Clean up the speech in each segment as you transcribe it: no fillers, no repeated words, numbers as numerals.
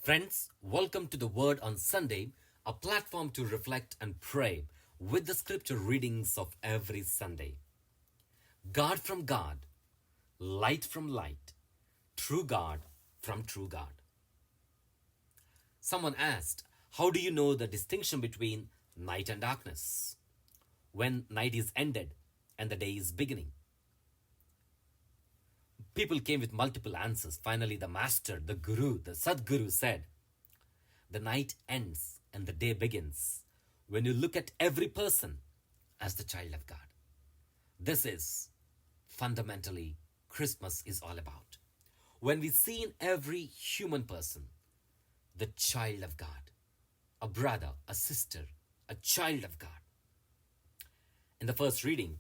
Friends, welcome to the Word on Sunday, a platform to reflect and pray with the scripture readings of every Sunday. God from God, light from light, true God from true God. Someone asked, how do you know the distinction between night and darkness? When night is ended and the day is beginning. People came with multiple answers. Finally, the master, the guru, the Sadguru said, the night ends and the day begins when you look at every person as the child of God. This is fundamentally Christmas is all about. When we see in every human person the child of God, a brother, a sister, a child of God. In the first reading,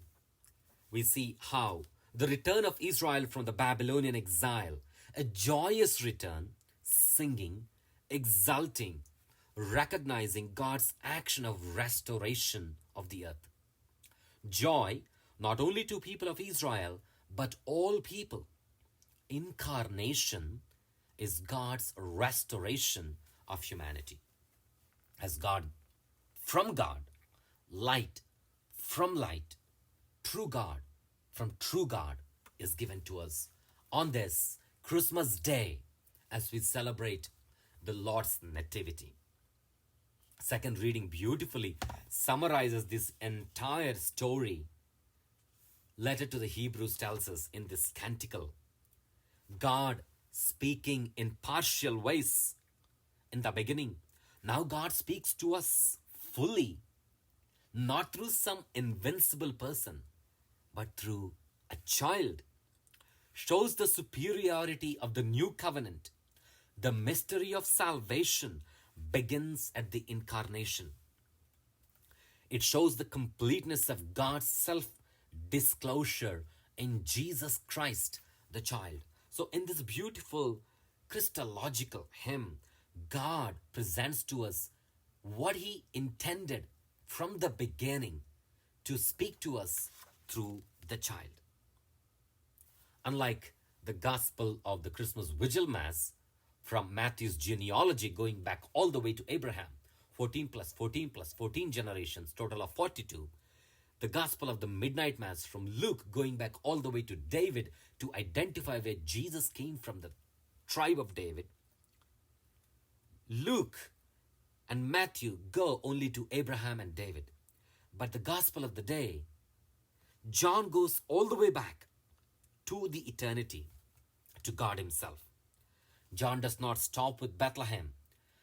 we see how the return of Israel from the Babylonian exile, a joyous return, singing, exulting, recognizing God's action of restoration of the earth. Joy not only to people of Israel, but all people. Incarnation is God's restoration of humanity. As God from God, light from light, true God from true God is given to us on this Christmas day as we celebrate the Lord's nativity. Second reading beautifully summarizes this entire story. Letter to the Hebrews tells us in this canticle, God speaking in partial ways in the beginning. Now God speaks to us fully, not through some invincible person, but through a child. Shows the superiority of the new covenant. The mystery of salvation begins at the incarnation. It shows the completeness of God's self-disclosure in Jesus Christ, the child. So in this beautiful Christological hymn, God presents to us what He intended from the beginning to speak to us through the child. Unlike the gospel of the Christmas Vigil Mass from Matthew's genealogy going back all the way to Abraham, 14 plus 14 plus 14 generations, total of 42. The gospel of the Midnight Mass from Luke going back all the way to David to identify where Jesus came from, the tribe of David. Luke and Matthew go only to Abraham and David. But the gospel of the day, John goes all the way back to the eternity, to God Himself. John does not stop with Bethlehem.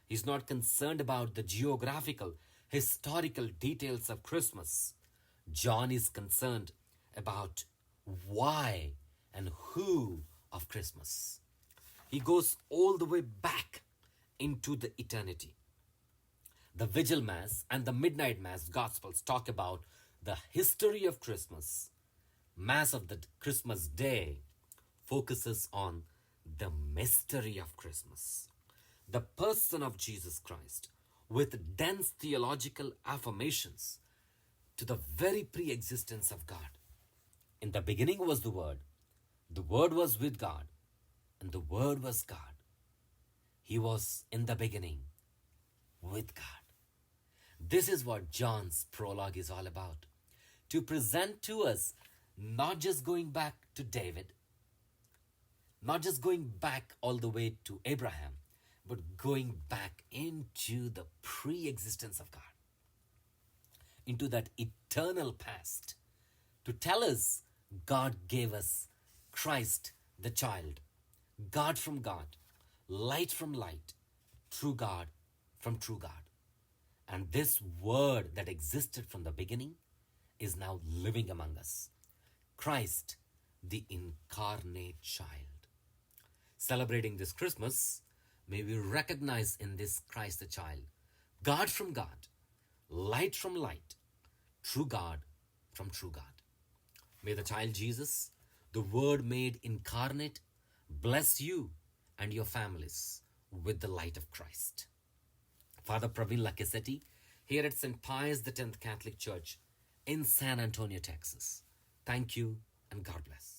He's not concerned about the geographical, historical details of Christmas. John is concerned about why and who of Christmas. He goes all the way back into the eternity. The Vigil Mass and the Midnight Mass Gospels talk about the history of Christmas. Mass of the Christmas Day focuses on the mystery of Christmas, the person of Jesus Christ, with dense theological affirmations to the very pre-existence of God. In the beginning was the Word was with God, and the Word was God. He was in the beginning with God. This is what John's prologue is all about. To present to us, not just going back to David, not just going back all the way to Abraham, but going back into the pre-existence of God, into that eternal past, to tell us God gave us Christ the child, God from God, light from light, true God from true God. And this word that existed from the beginning is now living among us. Christ, the incarnate child. Celebrating this Christmas, may we recognize in this Christ the child, God from God, light from light, true God from true God. May the child Jesus, the Word made incarnate, bless you and your families with the light of Christ. Father Praveen Lakkisetti, here at St. Pius X Catholic Church in San Antonio, Texas. Thank you and God bless.